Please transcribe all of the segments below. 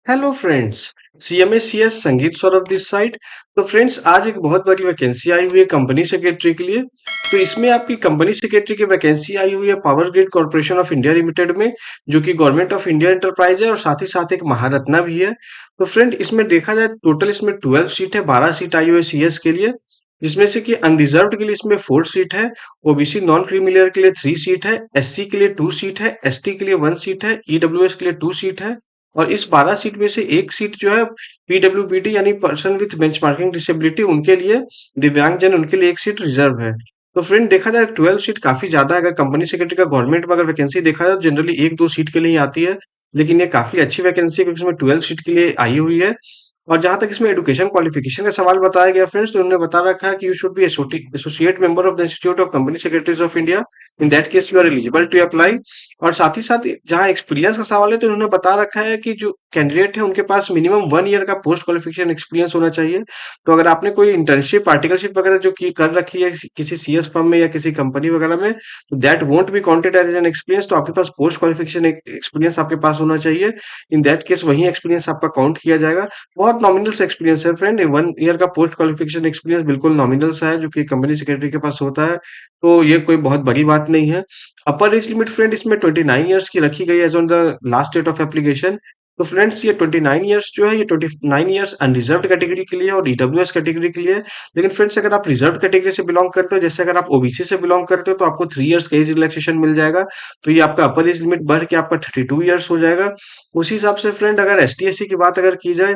Hello friends. CMA CS संगीत Saurabh this side. तो friends, आज एक बहुत बड़ी वैकेंसी आई हुई है कंपनी सेक्रेटरी के लिए। तो इसमें आपकी कंपनी सेक्रेटरी की वैकेंसी आई हुई है power grid corporation of India limited में, जो कि गवर्नमेंट ऑफ इंडिया एंटरप्राइज है और साथ ही साथ एक महारत्ना भी है। तो फ्रेंड, इसमें देखा जाए टोटल इसमें 12 सीट है, 12 सीट आई हुई है सीएस के लिए, जिसमें से कि अनरिजर्व्ड के लिए इसमें 4 सीट है, ओबीसी नॉन क्रीमी के लिए 3 सीट है, एससी के लिए 2 सीट है, एसटी के लिए 1 सीट है, ईडब्ल्यूएस के लिए 2 सीट है। और इस 12 सीट में से एक सीट जो है पीडब्ल्यूबीडी यानी पर्सन विथ बेंचमार्किंग डिसेबिलिटी उनके लिए, दिव्यांगजन उनके लिए एक सीट रिजर्व है। तो फ्रेंड, देखा जाए 12 सीट काफी ज्यादा है। अगर कंपनी सेक्रेटरी का गवर्नमेंट में अगर वैकेंसी देखा जाए तो जनरली एक दो सीट के लिए ही आती है, लेकिन ये काफी अच्छी वैकेंसी है क्योंकि इसमें 12 सीट के लिए आई हुई है। और जहां तक इसमें एजुकेशन क्वालिफिकेशन का सवाल बताया गया फ्रेंड्स, तो उन्होंने बता रखा है कि you should be associate member of the institute of company secretaries of India. In that case you are eligible to apply. और साथ ही साथ जहाँ एक्सपीरियंस का सवाल है तो उन्होंने बता रखा है कि जो कैंडिडेट है उनके पास मिनिमम 1 ईयर का पोस्ट क्वालिफिकेशन एक्सपीरियंस होना चाहिए। तो अगर आपने कोई इंटर्नशिप आर्टिकलशिप वगैरह जो की कर रखी है किसी सीएस फर्म में या किसी कंपनी वगैरह में, तो that won't be counted as an experience. तो आपके पास पोस्ट क्वालिफिकेशन एक्सपीरियंस आपके पास होना चाहिए। इन दैट केस वही एक्सपीरियंस आपका काउंट किया जाएगा। बहुत नॉमिनल सा एक्सपीरियंस है फ्रेंड, 1 ईयर का पोस्ट क्वालिफिकेशन एक्सपीरियंस बिल्कुल नॉमिनल सा है जो कि कंपनी सेक्रेटरी के पास होता है। तो ये कोई बहुत बड़ी बात नहीं है। अपर एज लिमिट फ्रेंड इसमें 29 ईयर्स की रखी गई है as on the last date of application. तो फ्रेंड्स, ये 29 ईयर्स जो है ये 29 ईयर्स अनरिजर्व्ड कैटेगरी के लिए और ईडब्ल्यूएस कैटेगरी के लिए है। लेकिन फ्रेंड्स, अगर आप रिजर्व कैटेगरी से बिलोंग करते हो, जैसे अगर आप ओबीसी से बिलोंग करते हो, तो आपको 3 ईयर्स का एज रिलैक्सेशन मिल जाएगा। तो ये आपका अपर एज लिमिट बढ़ के आपका 32 ईयर्स हो जाएगा। उसी हिसाब से फ्रेंड, अगर एसटी एससी की बात अगर की जाए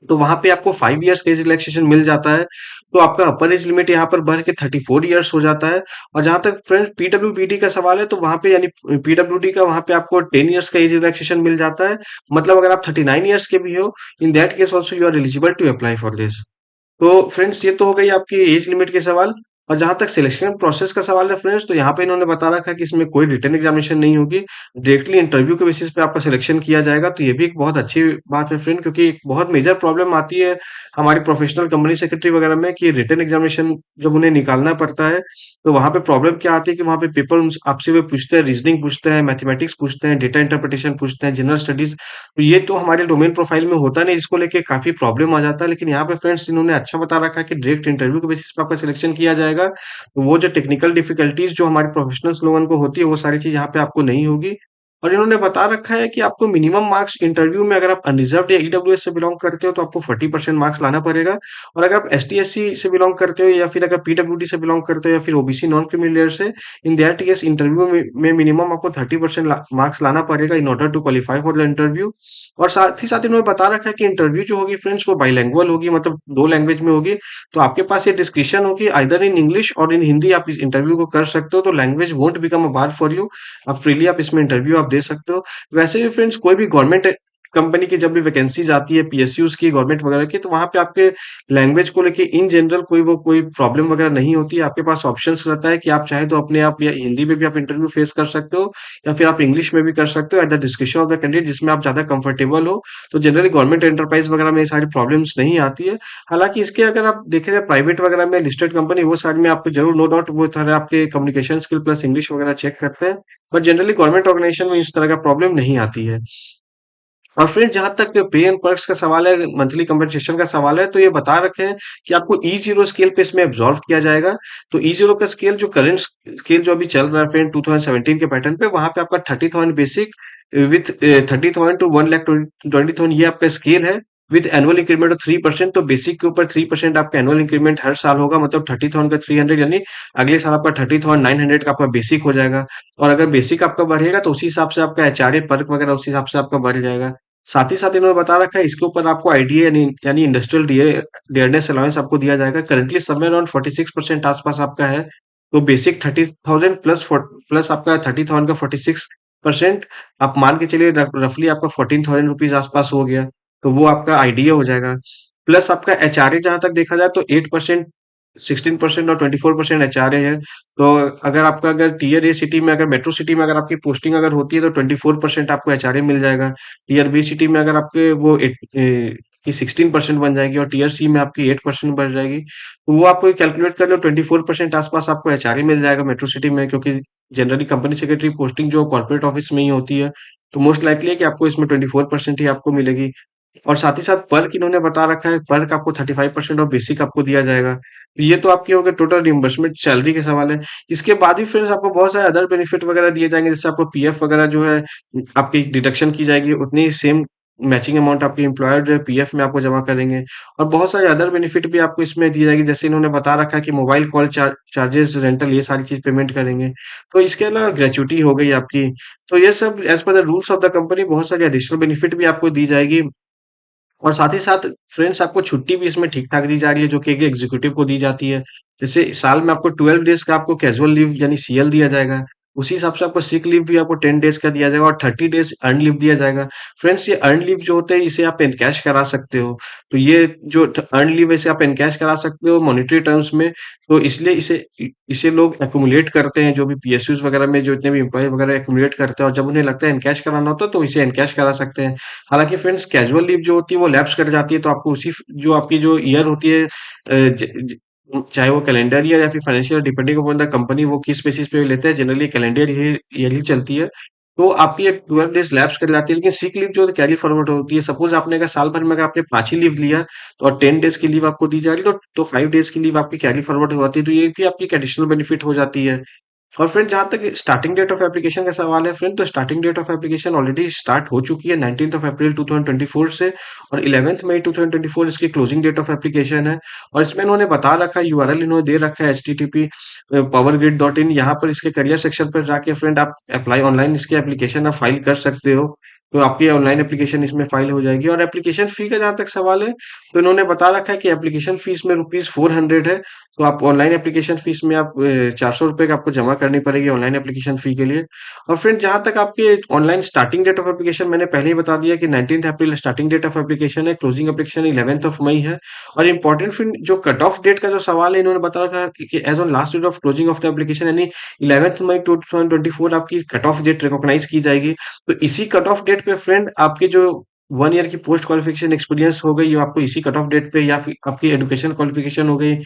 तो वहां पे आपको 5 ईयर्स का एज रिलैक्सेशन मिल जाता है। तो आपका अपर एज लिमिट यहाँ पर बढ़ के 34 ईयर्स हो जाता है। और जहां तक फ्रेंड्स पीडब्ल्यूबीडी का सवाल है, तो वहां पे यानी पीडब्ल्यूडी का वहां पे आपको 10 ईयर्स का एज रिलैक्सेशन मिल जाता है। मतलब अगर आप 39 ईयर्स के भी हो, in that case also you are eligible to apply for this. तो फ्रेंड्स, ये तो हो गई आपकी एज लिमिट के सवाल। और जहां तक सिलेक्शन प्रोसेस का सवाल है फ्रेंड्स, तो यहाँ पे इन्होंने बता रखा है कि इसमें कोई रिटन एग्जामिनेशन नहीं होगी, डायरेक्टली इंटरव्यू के बेसिस पे आपका सिलेक्शन किया जाएगा। तो ये भी एक बहुत अच्छी बात है फ्रेंड, क्योंकि एक बहुत मेजर प्रॉब्लम आती है हमारी प्रोफेशनल कंपनी सेक्रेटरी वगैरह में कि रिटन एग्जामिनेशन जब उन्हें निकालना पड़ता है, तो वहां पे प्रॉब्लम क्या आती है कि वहां पे पेपर आपसे वो पूछते हैं, रीजनिंग पूछते हैं, मैथमेटिक्स पूछते हैं, डेटा इंटरप्रिटेशन पूछते हैं, जनरल स्टडीज। तो ये तो हमारे डोमेन प्रोफाइल में होता नहीं, इसको लेके काफी प्रॉब्लम आ जाता है। लेकिन यहाँ पे फ्रेंड्स इन्होंने अच्छा बता रखा है कि डायरेक्ट इंटरव्यू के बेसिस पे आपका सिलेक्शन किया जाएगा। तो वो जो टेक्निकल डिफिकल्टीज जो हमारे प्रोफेशनल्स लोगों को होती है, वो सारी चीज यहाँ पे आपको नहीं होगी। और इन्होंने बता रखा है कि आपको मिनिमम मार्क्स इंटरव्यू में, अगर आप अनरिजर्व्ड या ईडब्ल्यूएस से बिलोंग करते हो तो आपको 40% मार्क्स लाना पड़ेगा। और अगर आप एसटी एससी से बिलोंग करते हो या फिर अगर पीडब्ल्यूडी से बिलोंग करते हो या फिर ओबीसी नॉन क्रीमी लेयर से, इन दैट केस इंटरव्यू में मिनिमम आपको 30% मार्क्स लाना पड़ेगा in order to qualify for the interview. और साथ ही साथ इन्होंने बता रखा है कि इंटरव्यू जो होगी फ्रेंड्स वो बाइलैंग्युअल होगी, मतलब दो लैंग्वेज में होगी। तो आपके पास ये डिस्क्रिप्शन होगी आइदर इन इंग्लिश और इन हिंदी, आप इस इंटरव्यू को कर सकते हो। तो language won't become a bar for you. आप फ्रीली आप इसमें इंटरव्यू आप दे सकते हो। वैसे भी फ्रेंड्स, कोई भी गवर्नमेंट कंपनी की जब भी वैकेंसीज आती है पीएसयूज की, गवर्नमेंट वगैरह की, तो वहां पे आपके लैंग्वेज को लेके इन जनरल कोई प्रॉब्लम वगैरह नहीं होती है। आपके पास ऑप्शंस रहता है कि आप चाहे तो अपने आप या हिंदी में भी आप इंटरव्यू फेस कर सकते हो, या फिर आप इंग्लिश में भी कर सकते हो at the description of the candidate, जिसमें आप ज्यादा कंफर्टेबल हो। तो जनरली गवर्नमेंट एंटरप्राइज वगैरह में ये सारी प्रॉब्लम्स नहीं आती है। हालांकि इसके अगर आप देखें जाए प्राइवेट वगैरह में लिस्टेड कंपनी, वो साइड में आपको जरूर नो डाउट वो तरह आपके कम्युनिकेशन स्किल प्लस इंग्लिश वगैरह चेक करते हैं। बट जनरली गवर्नमेंट ऑर्गेनाइजेशन में इस तरह का प्रॉब्लम नहीं आती है। और फिर जहां तक पे एंड पर्क्स का सवाल है, मंथली कंपनसेशन का सवाल है, तो ये बता रखे हैं कि आपको ई जीरो स्केल पे इसमें एब्जॉर्व किया जाएगा। तो ई जीरो का स्केल जो करंट स्केल जो अभी चल रहा है फ्रेंड 2017 के पैटर्न पे, वहां पे आपका 30,000 बेसिक विथ 30,000 टू 1,20,000 ये आपका स्केल है, विथ एनुअल इंक्रीमेंट ऑफ 3%। तो बेसिक के ऊपर 3% आपका एनुअल इंक्रीमेंट हर साल होगा, मतलब 30,000 का 300, यानी अगले साल आपका 30,900 का आपका बेसिक हो जाएगा। और अगर बेसिक आपका बढ़ेगा तो उसी हिसाब से आपका एचआरए पर्क वगैरह उसी हिसाब से आपका बढ़ जाएगा। साथ ही साथ इन्होंने बता रखा है इसके ऊपर आपको आईडीए यानी यानी इंडस्ट्रियल डियरनेस अलाउंस आपको दिया जाएगा। करंटली समवेयर अराउंड 46% आसपास आपका है। तो बेसिक 30,000 प्लस आपका 30,000 का 46%, आप मान के चलिए रफली आपका 14,000 रुपीज आसपास हो गया। तो वो आपका आईडीए हो जाएगा। प्लस आपका एचआरए जहां तक देखा जाए तो 8%, 16% और 24% एचआरए है। तो अगर आपका अगर टीयर ए सिटी में, अगर मेट्रो सिटी में अगर आपकी पोस्टिंग अगर होती है तो 24% आपको एचआरए मिल जाएगा। टीयर बी सिटी में अगर आपके वो की 16% बन जाएगी और टीयर सी में आपकी 8% बढ़ जाएगी। तो वो आपको कैलकुलेट कर लो, 24% आसपास आपको एचआरए मिल जाएगा मेट्रो सिटी में, क्योंकि जनरली कंपनी सेक्रेटरी पोस्टिंग जो कॉर्पोरेट ऑफिस में ही होती है, तो मोस्ट लाइकली है कि आपको इसमें 24% ही आपको मिलेगी। और साथ ही साथ पर्क इन्होंने बता रखा है, पर्क आपको 35% ऑफ बेसिक आपको दिया जाएगा। तो ये तो आपकी हो गई टोटल रिइंबर्समेंट सैलरी के सवाल है। इसके बाद भी फ्रेंड्स आपको बहुत सारे अदर बेनिफिट वगैरह दिए जाएँगे, जैसे आपको पीएफ वगैरह जो है आपकी डिडक्शन की जाएगी, उतनी सेम मैचिंग अमाउंट आपके एम्प्लॉयर जो है पीएफ में आपको जमा करेंगे। और बहुत सारे अदर बेनिफिट भी आपको इसमें दी जाएगी, जैसे इन्होंने बता रखा है कि मोबाइल कॉल चार्जेस, रेंटल ये सारी चीज़ पेमेंट करेंगे। तो इसके अलावा ग्रेच्युटी हो गई आपकी। तो ये सब as per the rules of the company बहुत सारी एडिशनल बेनिफिट भी आपको दी जाएगी। और साथ ही साथ फ्रेंड्स आपको छुट्टी भी इसमें ठीक-ठाक दी जा रही है, जो कि एक एग्ज़ीक्यूटिव को दी जाती है। जैसे साल में आपको 12 डेज़ का आपको कैज़ुअल लीव यानी सीएल दिया जाएगा। उसी हिसाब से आपको सिक लीव भी आपको 10 डेज़ का दिया जाएगा और 30 डेज़ अर्न्ड लीव दिया जाएगा। फ्रेंड्स ये अर्न्ड लीव जो होते हैं इसे आप एनकैश करा सकते हो। तो ये जो अर्न्ड लीव है इसे आप एनकैश करा सकते हो मॉनेटरी टर्म्स में। तो इसलिए इसे लोग एक्युमुलेट करते हैं, जो भी पीएसयूज़ वगैरह में जो इतने भी एम्प्लॉयी वगैरह एक्युमुलेट करते हैं और जब उन्हें लगता है एनकैश कराना होता है तो इसे एनकैश करा सकते हैं। हालाँकि फ्रेंड्स कैजुअल लीव जो होती है वो लैप्स कर जाती है, तो आपको उसी जो आपकी जो ईयर होती है चाहे वो कैलेंडर ईयर या फिर financial year, depending upon the company वो किस बेसिस पे लेते हैं, जनरली कैलेंडर ईयर ही चलती है। तो आपकी ये 12 डेज़ लैप्स कर जाती है, लेकिन सिक लीव जो कैरी फॉरवर्ड होती है, सपोज़ आपने अगर साल भर में अगर आपने 5 ही लीव लिया तो और 10 डेज़ की लीव आपको दी जा रही है, तो 5 डेज़ की लीव आपकी कैरी फॉरवर्ड हो जाती है, तो ये भी आपकी एक एडिशनल बेनिफिट हो जाती है। और फ्रेंड जहाँ तक स्टार्टिंग डेट ऑफ एप्लीकेशन का सवाल है फ्रेंड, तो starting date of application already start हो चुकी है 19th ऑफ अप्रैल 2024 से, और 11th मई 2024 इसकी क्लोजिंग डेट ऑफ एप्लीकेशन है। और इसमें इन्होंने बता रखा है, यूआरएल इन्होंने दे रखा है http powergrid.in। यहाँ पर इसके करियर सेक्शन पर जाके फ्रेंड आप अप्लाई ऑनलाइन इसकी एप्लीकेशन आप फाइल कर सकते हो। तो आपकी ऑनलाइन एप्लीकेशन इसमें फाइल हो जाएगी। और एप्लीकेशन फी का जहाँ तक सवाल है, तो इन्होंने बता रखा है कि एप्लीकेशन फीस में ₹400 है। तो आप ऑनलाइन एप्लीकेशन फीस में आप ₹400 का आपको जमा करनी पड़ेगी ऑनलाइन एप्लीकेशन फी के लिए। और फ्रेंड जहाँ तक आपके online starting date of application, मैंने पहले ही बता दिया कि 19th April starting date of application है, closing application 11th of May है। और इम्पोर्टेंट फ्रेंड जो कट ऑफ डेट का जो सवाल है, इन्होंने बता रखा है कि age on last date of closing of the application, यानी 11th मई 2024 आपकी कट ऑफ डेट रिकॉग्नाइज की जाएगी। तो इसी कट ऑफ डेट पे फ्रेंड आपके जो 1 ईयर की पोस्ट क्वालिफिकेशन एक्सपीरियंस हो गई, वो आपको इसी कट ऑफ डेट पे, या फिर आपकी एजुकेशन क्वालिफिकेशन हो गई,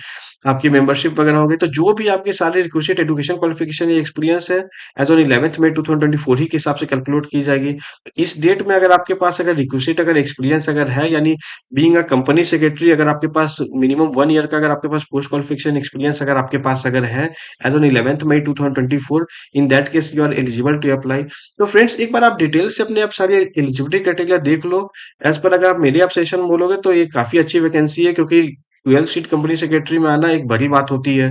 आपकी मेंबरशिप वगैरह हो गई, तो जो भी आपके सारे रिक्विजिट एजुकेशन क्वालिफिकेशन या एक्सपीरियंस है, एज़ ऑन 11th मई 2024 ही के हिसाब से कैलकुलेट की जाएगी। तो इस डेट में अगर आपके पास अगर रिक्विजिट अगर एक्सपीरियंस अगर है, यानी बीइंग अ कंपनी सेक्रेटरी, अगर आपके पास मिनिमम 1 ईयर का अगर आपके पास पोस्ट क्वालिफिकेशन एक्सपीरियंस अगर आपके पास अगर है, as on 11th May 2024, in that case you are eligible to apply. तो फ्रेंड्स एक बार आप डिटेल से अपने आप सारी एलिजिबिलिटी क्राइटेरिया देख लो। एज़ पर अगर आप मेरे आप सजेशन बोलोगे तो ये काफ़ी अच्छी वैकेंसी है, क्योंकि 12 सीट कंपनी सेक्रेटरी में आना एक बड़ी बात होती है।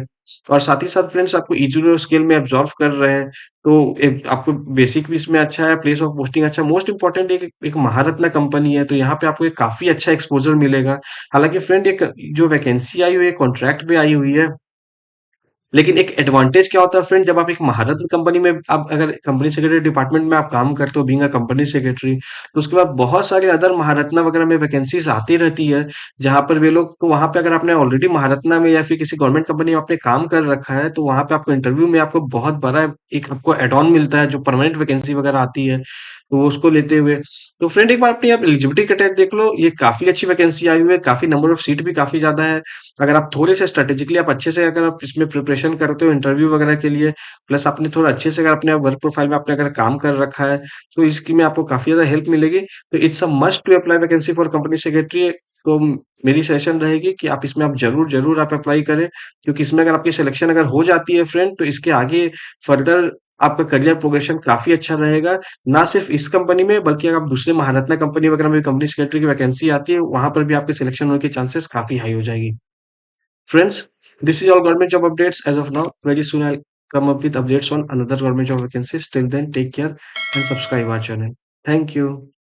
और साथ ही साथ फ्रेंड्स आपको ईज़ी स्केल में एब्ज़ॉर्ब कर रहे हैं, तो एक आपको बेसिक भी इसमें अच्छा है, प्लेस ऑफ पोस्टिंग अच्छा है। मोस्ट इम्पोर्टेंट एक एक महारत्न कंपनी है, तो यहाँ पे आपको एक काफ़ी अच्छा एक्सपोज़र मिलेगा। हालाँकि फ्रेंड एक जो वैकेंसी आई हुई है कॉन्ट्रैक्ट पे आई हुई है, लेकिन एक एडवांटेज क्या होता है फ्रेंड, जब आप एक महारत्न कंपनी में आप अगर कंपनी सेक्रेटरी डिपार्टमेंट में आप काम करते हो बीइंग अ कंपनी सेक्रेटरी, तो उसके बाद बहुत सारे अदर महारत्ना वगैरह में वैकेंसीज आती रहती है, जहाँ पर वे लोग, तो वहाँ पे अगर आपने ऑलरेडी महारत्ना में या फिर किसी गवर्नमेंट कंपनी में आपने काम कर रखा है, तो वहाँ पे आपको इंटरव्यू में आपको बहुत बड़ा एक आपको एड ऑन मिलता है, जो परमानेंट वैकेंसी वगैरह आती है, तो वो उसको लेते हुए। तो फ्रेंड एक बार अपनी आप एलिजिबिलिटी क्राइटेरिया देख लो, ये काफ़ी अच्छी वैकेंसी आई हुई है, काफ़ी नंबर ऑफ सीट भी काफ़ी ज़्यादा है। अगर आप थोड़े से स्ट्रैटेजिकली आप अच्छे से अगर आप इसमें प्रिपरेशन करते हो इंटरव्यू वगैरह के लिए, प्लस आपने थोड़ा अच्छे से अगर अपने वर्क प्रोफाइल में आपने अगर काम कर रखा है, तो इसकी में आपको काफ़ी ज़्यादा हेल्प मिलेगी। तो it's a must to apply vacancy for company secretary. तो मेरी सजेशन रहेगी कि आप इसमें आप ज़रूर आप अप्लाई करें, क्योंकि इसमें अगर आपकी सिलेक्शन अगर हो जाती है फ्रेंड, तो इसके आगे फर्दर आपका करियर प्रोग्रेशन काफ़ी अच्छा रहेगा। ना सिर्फ इस कंपनी में, बल्कि अगर आप दूसरे महारत्ना कंपनी वगैरह में कंपनी सेक्रेटरी की वैकेंसी आती है, वहाँ पर भी आपके सिलेक्शन होने के चांसेस काफ़ी हाई हो जाएगी। Friends, this is all government job updates as of now. Very soon I'll come up with updates on another government job vacancies. Till then, take care and subscribe our channel. Thank you.